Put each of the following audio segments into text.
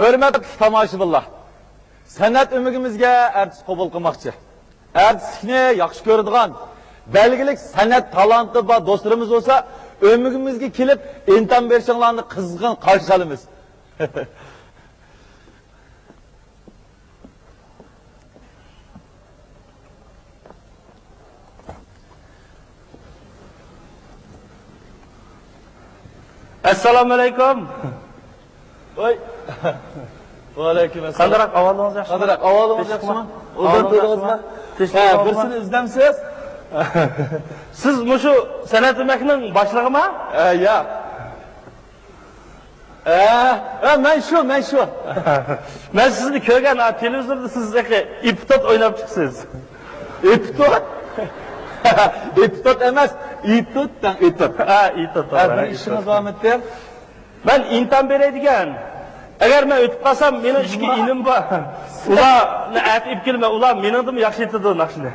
Hürmetli tomoshabinlar, san'at umigimizga artist qabul qilmoqchi. Artistlikni yaxshi ko'radigan, belgilik san'at talanti bor do'stlarimiz bo'lsa, umigimizga kelib, intam berishinglarni qizg'in qarshi olamiz. Assalomu alaykum. Voy. Va alaykum assalom. Qandarak avvalingizga yaxshimi? Qandarak avvalingizga yaxshimi? O'zdan to'g'risizmi? Birsini izdamsiz? Siz mushu san'at umakning boshlig'imi? Ya. Men shu. Men sizni ko'rgan televizorda siz iptot o'ynab chiqsiz. Iptot? Iptot emas, itotdan itot. Itot. Bir ishimiz davom etdi. Ben intam beradigan. Agar men o'tib qolsam, mening ikki inim bor. Ularni aytib kelma, ular meningdan yaxshi etadi naqshni.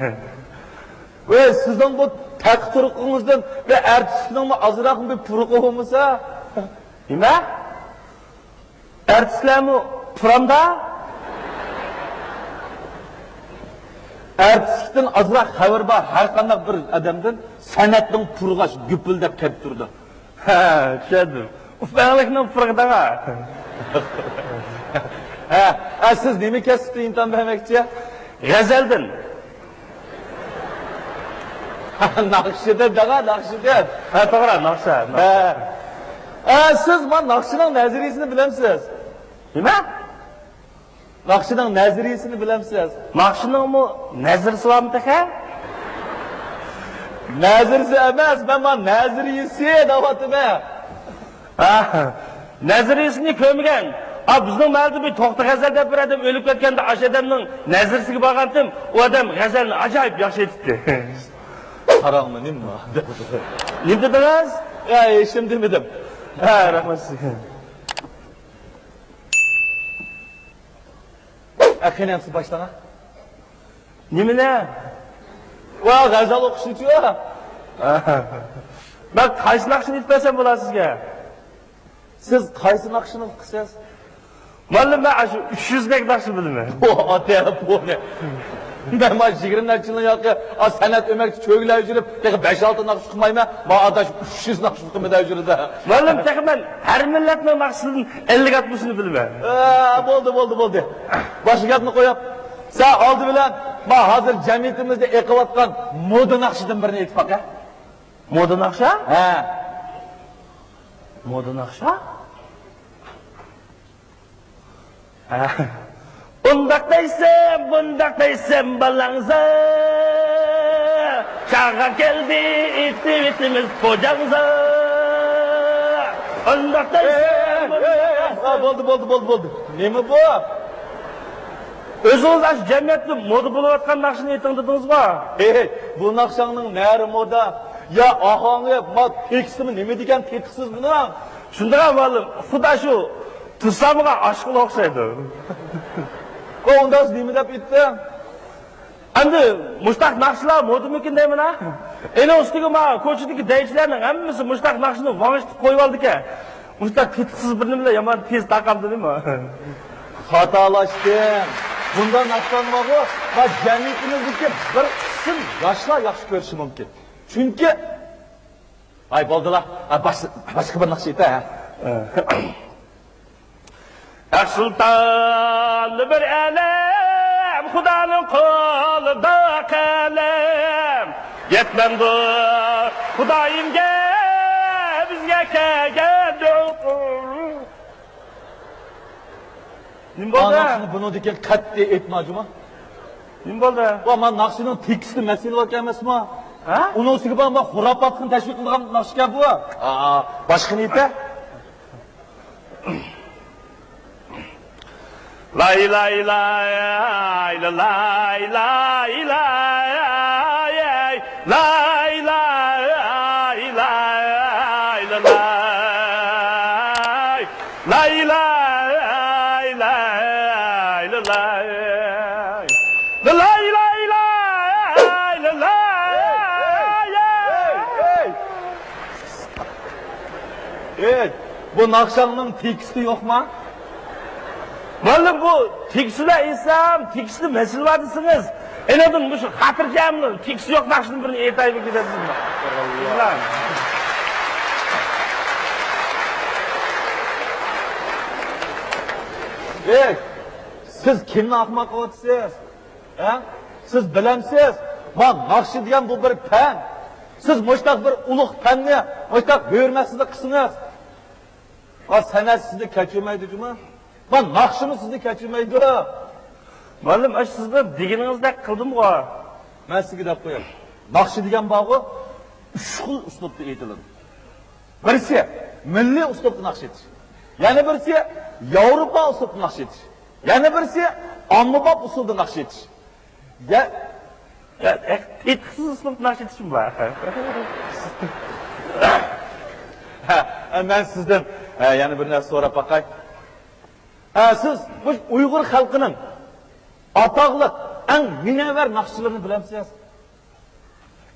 Ve sizden bu tek turuqingizdan ve artistlikning azroq bir puruqi bo'lmasa, nima? Artistlarmi puramda? Artistlikdan azroq xabar bor har qanday bir odamdan san'atning purg'ash gupildab kelib turdi. Ha, tushundim. Ufanlikning purg'idaga. Siz nima kasbda intam bermoqchi? G'azaldan. Naqshida daga naqshida. Ha, to'g'ri, naqsha. Siz mana naqshining nazariyasini bilamsiz? Nima? Naqshining nazariyasini bilamsiz? Naqshiningmi nazarisi bormi taka? Nazarisi emas, men mana nazariyasi deyapman. Nazariyasini ko'rmagan. Bizning malda bir to'xta g'azal deb bir odam o'lib ketganda o'sha odamning nazarisiga borgandim, u odam g'azalni ajoyib yaxshi aytdi. Qarangmi, nima? Nima dedingiz? Eshim demedim. Rahmat sizga. Aqinamsiz başlana. Nimani? Va, g'azal o'qishni-chi. Ben qaysi naqshni aytmasam bo'ladi sizga? Siz qaysi naqshni qilsangiz? Malum ben şu 300 bek naqshni bilaman. Ota bu ne? Ben ma 20 yılın yoki san'at ömekçi cho'g'lab yurib, 5-6 naqsh qilmayman, ma adaş 300 naqsh qilmada yurdi. Malum ben her milletning naqshidan 50-60'ını bilaman. Bo'ldi. Boshqa gapni qo'yib, sen oldi bilan ma hozir jamiyatimizda eqilayotgan moda naqshidan birini aytib baqa. Moda naqsha? Ha. Moda naqsha? Bundak değilsem balangza. Çağa geldi itimiz kocamıza. Bundak değilsem Bo'ldi. Nima bu? Özünüz aş cemiyetli moda buluvatkan naqshini ayting dedingiz mi? Bu naqshning nari moda? Ya ahongi, ma tekstimi nima degan teksiz buni? Shunday ma'lum, xudo shu tursamiga oshqila o'xshaydi. Ondan nima deb aytdi? Endi mushtaq naqshlar modamikin deyman ha? Eni ustiga ma ko'chadagi deychilarning hammasi mushtaq naqshini vang'ishib qo'yib oldi-ku. Mushtaq teksiz bir nimalar yomon tez taqamdi nima? Xatolashding. Bundan naqshlanmoqi va jamiyatimizdagi bir qism yoshlar yaxshi ko'rishi mumkin. Chunki bo'ldilar. Boshqa bir naqsh ayta. Sultan bir alem, Xudoning qo'lida qalem. Yetmamdi Xudoyimga bizga kelgan duo. Nim bo'ldi? Naqshni buni degan qat'iy aytmajimi? Nim bo'ldi? Va men naqshning teksti masala bo'lgan emasmi? Uning ustiga men xurofotni tashviq qilgan naqshga bu. Boshqani ayta. La ilahe illallah, la ilahe illallah, la ilahe illallah, la ilahe illallah, la ilahe illallah. Bu naqshning teksti yo'qmi? Malum bu teksile isem, teksili mesul vadisiniz. En adın bu şu hatırcamlı, teksili yok nakşının birini etayip gidesiniz mi? Allah. Ey, siz kimni ahmoq qilyapsiz? Ha? Siz bilamsiz? Man naqshi degan bu bir fan. Siz mushtaq bir ulug' fanni, mushtaq buyurmasizlik qilsiniz. San'at sizni kechirmaydi juma. Man naqshimi sizni kechirmaydi. Malum aş sizni deginingizde qildim go. Men sizga deb qo'yam. Naqshi degan bog'i 3 xil uslubda aytiladi. Birisi milliy uslubda naqsh etish. Yana birisi Yevropa usulida naqsh etish. Yana birisi ommabop usulda naqsh etish. Etkisiz uslubda naqsh etishim var. Men sizdan yana bir narsa so'rab baqay. Siz bu Uyg'ur xalqining atoqli eng minavar naqshlarini bilamsiz?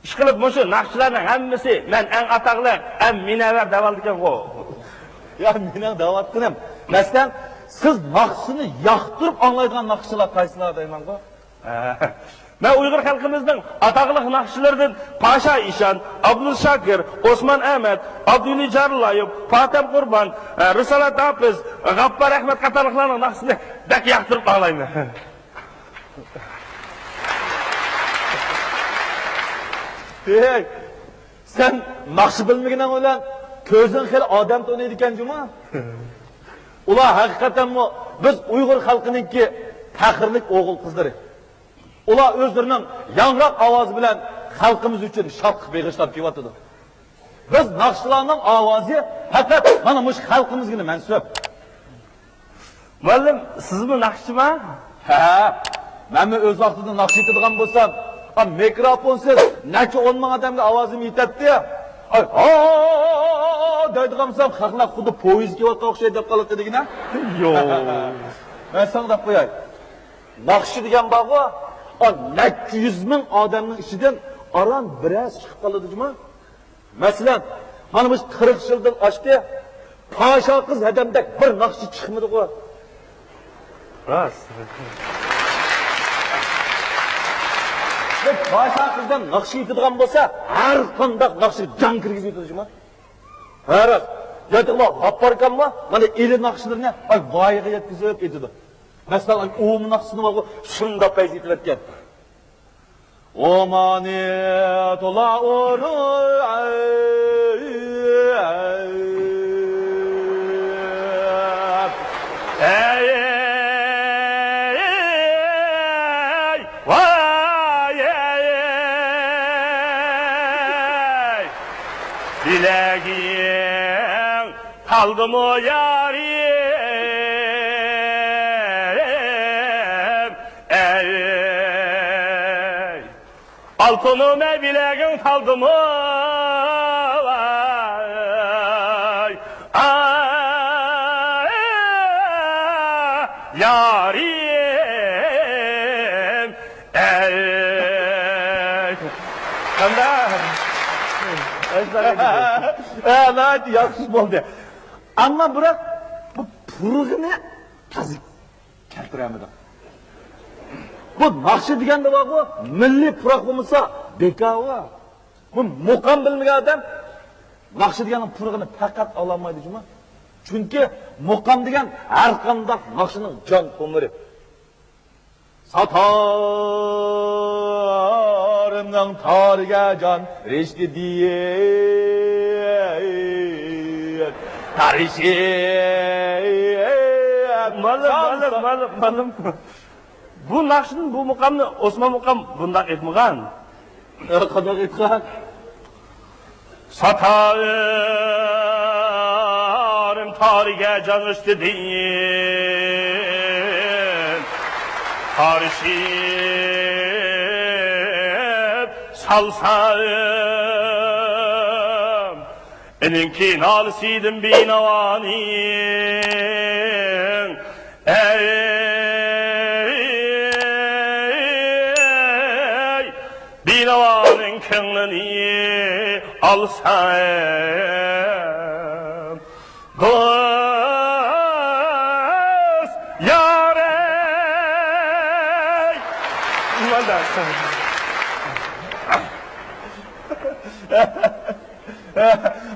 İşkılıp bu şu naqshlarning hammasi men eng atoqli, eng minavar deb oldigan go. Ya mening da'vatqinim. Masalan, siz naqshini yoqtirib anglaydigan naqshlar qaysilar deyman-ku? Ben Uygur halkımızın ataklık nakşilerden Paşa İşan, Abdül Şakir, Osman Ahmet, Abdülü Carlayıp, Fatih Kurban, Risalet Hafız, Gappar Ahmet katarlıklarının nakşini dek yaktırıp ağlayın. Hey, sen naqshi bilmagan o'lan ko'zing xil odam to'naydi ekan juma. Ular haqiqatan biz Uyg'ur xalqininki faxrlik o'g'il qizlari. Ular o'zlarining yangroq ovozi bilan xalqimiz uchun shodlik beg'ishlab kelyotdi. Biz naqshlarning ovozi faqat mana mush xalqimizga mansub. Muallim, siz mi nakşi mi? Ha, men o'z vaqtida naqsh etadigan bo'lsam, mikrofonsiz necha 10 ming odamga ovozim yetadi. Ay, deydigan bo'lsam, xalqlar xuddi poyezd kelyotgan o'xshaydi deb qoladi degina. Yo'q. Men sana deb qo'yay. Naqshi degan bog'i, necha 100 ming odamning ichidan aran biroz chiqib qoladi juma. Masalan, mana biz 40 yildan oshdi, Paşa qiz hadamdak bir naqshi chiqmadi-ku. Rost. Paşa qizdan naqshi yetadigan bo'lsa, har qanday naqshi jon kirgizib yetadi juma. Ha, yataqlar hopparkanmi? Mana eli naqshlarini voyaga yetkazib ketadi. Masalan, o'm naqsini bor, shunda payz etilayotgan. Omani tola oru Dileğin kaldı mı yarim? Ey, altınım bileğin kaldı mı? Ay, yarim. Ey, kanda. Evet, yaxshi bo'ldi. Ammo biroq bu purug'ini tazib keltiramiz. Bu naqshi deganda bu milliy purug' bo'lmasa, bekava. Bu muqam bilmagan odam naqshi degan purug'ini faqat ololmaydi juma. Chunki muqam degan har qanday naqshining jon tomiri. Satarımdan targa can reşti diye tarişim. Malım. Bu nakşının bu mukamını Osman mukam bundak etmegan. Kadar etken. Satarım targa can reşti diye karışıp salsam eninki nalısıydım binavanın ey binavanın könlünü alsam dost ya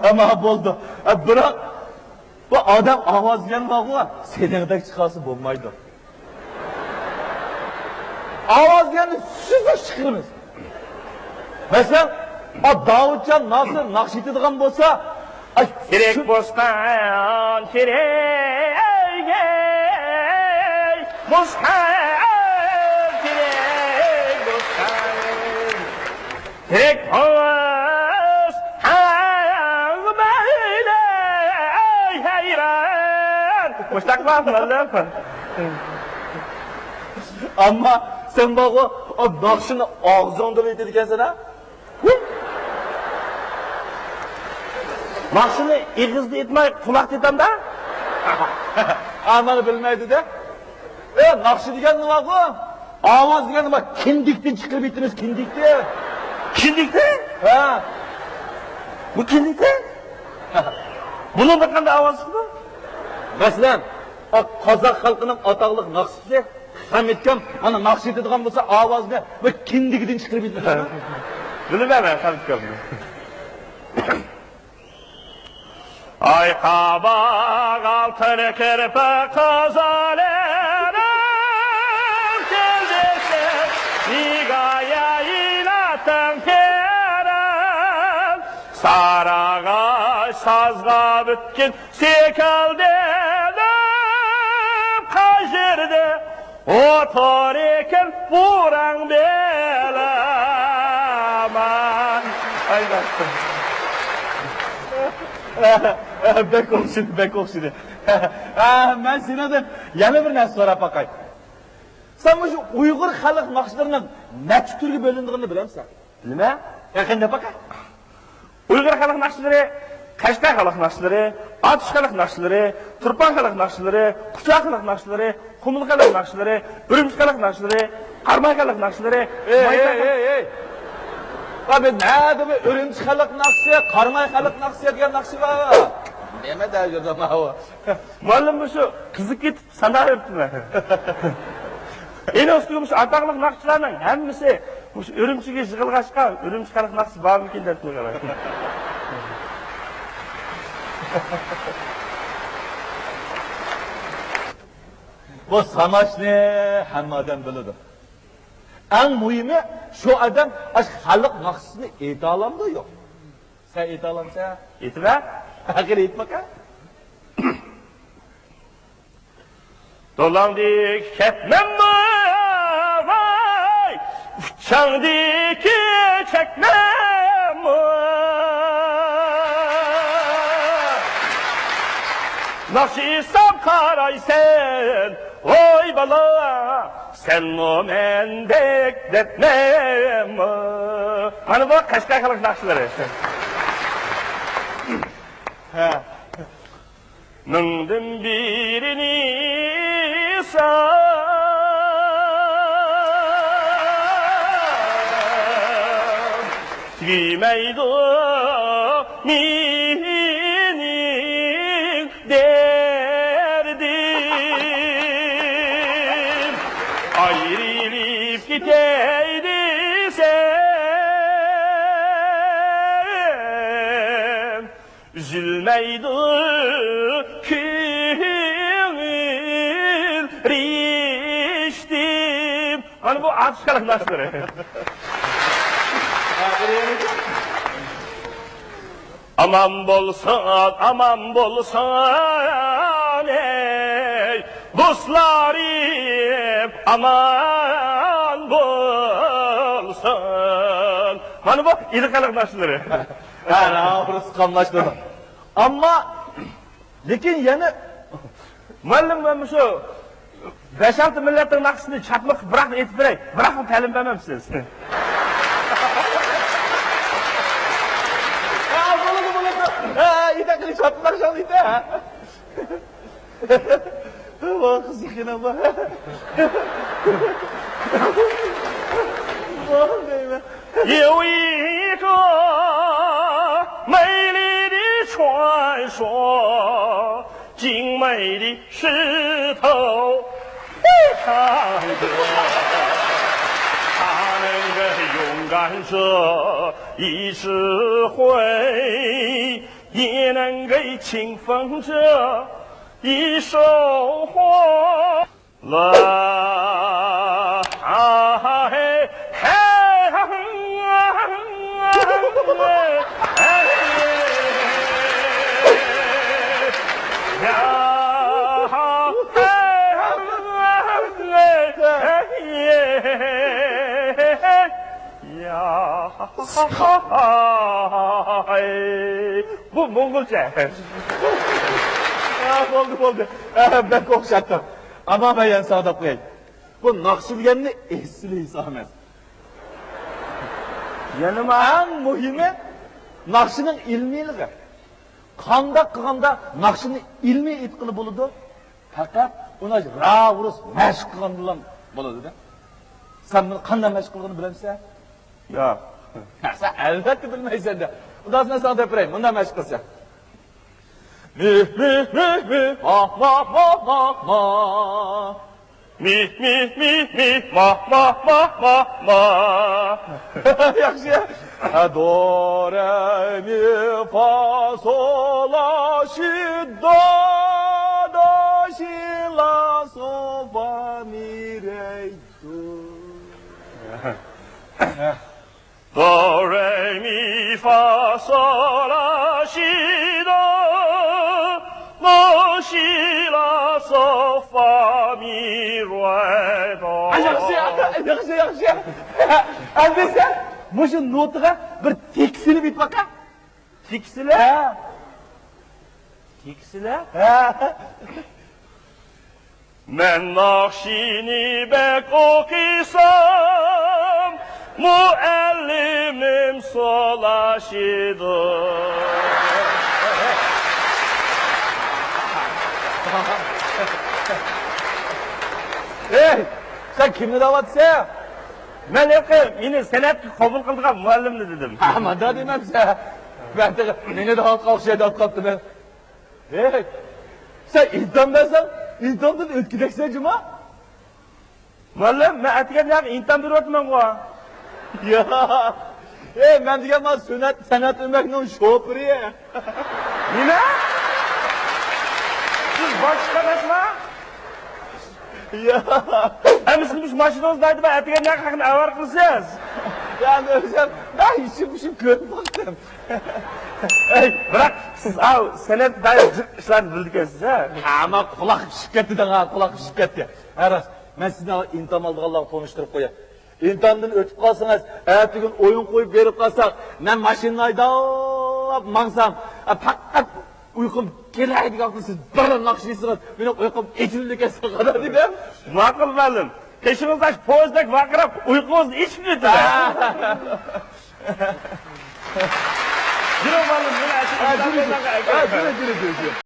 Ama bo'ldi. Biroq bu odam ovoz bermoqmi? Seningdek chiqasi bo'lmaydi. Ovoz berni siz chiqirmiz. Masalan, Davudjon Nosir naqsh etadigan bo'lsa, kerak bo'lsam kerak bo'lsam kerak bo'lsam kerak Ama sen bak o nakşını ağzında etediken ha? Nakşını igizde etmey kulak dedim da? Ananı bilmeydi de. Nakşı diken ne var bu? Avaz diken ne var? Kindikten çıkıp bittiniz kindikte. Kindikte? Ha. Bu kindikte? Bunun bakanda avazı mı? Mesela Kazak halkının ataqlıq nakşısı Hamitkan ana nakşı etadigan bo'lsa ovozini ve kindigidan chiqarib bitadi. Bilmayman, Hamitkan. Ay qabaq altın kirpi qizalarim keldisi nigaya ilatim kerim sarağaç sazga bütkin sekaldedim qajirdi otur ekin buran belaman. Ay baktım. Bek okşidi. Ben sinadan yana bir narsa so'rab bakay. Sen bu Uyg'ur xalq naqshlarining necha turga bo'linganini bilamsan? Nima? Yaqinda bakay. Uyg'ur xalq naqshlari, Qashqar xalq naqshlari, Otish xalq naqshlari, Turpan xalq naqshlari, Quchoq xalq naqshlari, Qumul xalq naqshlari, Urumchi xalq naqshlari, Qarmay xalq naqshlari, Ey. Abi nerede bu Urumchi xalq naqshi, Qarmay xalq naqshi degan naqshi var. Nima dajada o? Muallim shu qiziq ketib sanab yuribman. Endi o'stigimiz ataqli naqshlarning hammasi o'sha Urumchiga yig'ilg'achqa Urumchi xalq naqshi bormikin deb qo'ygan. Bu sanashni hamma odam biladi. Eng muhimi şu adam xalq naqshisini ayta olamdi yo'q. Sen ayta olamsan? Aytma. Agar aytmaka. Dolandık ketmem vay, uçandık çekmem Nasılsam karaysen, oy bala, sen o mendek detmem Hani bu Qashqar xalq naqshlari. Mingdim birini san Tüymeydi minin derdim Ayrılıp gideydi sen Üzülmeydi Hani bu Otish xalq naqshlari. Aman bolsan ey dostlarım aman bolsan. Hani bu ilik xalq naqshlari. Yani burası kamlaştırdı. Ama lekin yana muallim ben şu 5-6 millatning naqshini chapliq biroq aytib beray. Biroq ta'lim bermam siz. İyi de kılıç attılar şalıydı ha. Vah kızık yine vah. Vah neyme. 有一个美丽的传说，精美的石头非常多，它能跟敢这一世会，也能给清风这一手活。来，嘿，嘿，Bu Mongolca. Oldu. Ben korkşattım. Ama ben yan sağda koyayım. Bu Nakşilgen'in esili İsa'mez. Yanıma. En mühimi Nakşi'nin ilmiyliği. Kanda kılganda Nakşi'nin ilmi itkili buludu. Fakat ona ravurus meşk kılgandırlan buludu da. Sen bunu kanda meşk kılgını bilir misin? Ya. Sen elbette bilmeysen de. Udasına sana da yapayım. Bundan meşk kılsa. Mi ma ma ma ma ma. Mi ma ma. Yaxşı ya. Do re mi fa sol la si do si la so fa mi re do. Do re mi fa sol la si do si la so fa mi re do. Yaxşı. Anne sen bu şu notuğa bir teksilip it baka. Tiksile? Tiksile? Men Nakşini bek okisam, muallimim solaşıdır. Hey, sen kimni davatsa? Men meni sanatga qabul qilgan muallimni dedim. Ama da dememse. Ben de beni daha kalkışa da kalktı ben. Hey, sen intamdasan, intamdan ötkideksen cuma. Muallim, men aytgan intam beryapman ku. Ya, hey, ben degan mas sanat ömekning şoförü. Nima? Siz boshqa emasmi? Ya, Siz mashinangizni aytib aytgan haqini avar qilsangiz. yani özüm, ben işim görüp baktım. Hey, bırak siz sanat dair ishlarni bildikansiz ha. Ama kulak şirketinden ha, kulak şirketi. Eras, ben sizinle intam aldığınızla konuşturup koyayım. İntamdan ötüp kalsanız, ertesi gün oyun koyup verip kalsak, ben maşinayı aydap mansam, fakat uykum keleydi kalktı, siz bana nakşiysiniz, benim uykum etildi kesin kadar dedim. Ma'qul muallim. Peshingizni poyezdek vaqirab uyquingizni ichib ketdi. Yürü muallim, meni aytib. Yürü.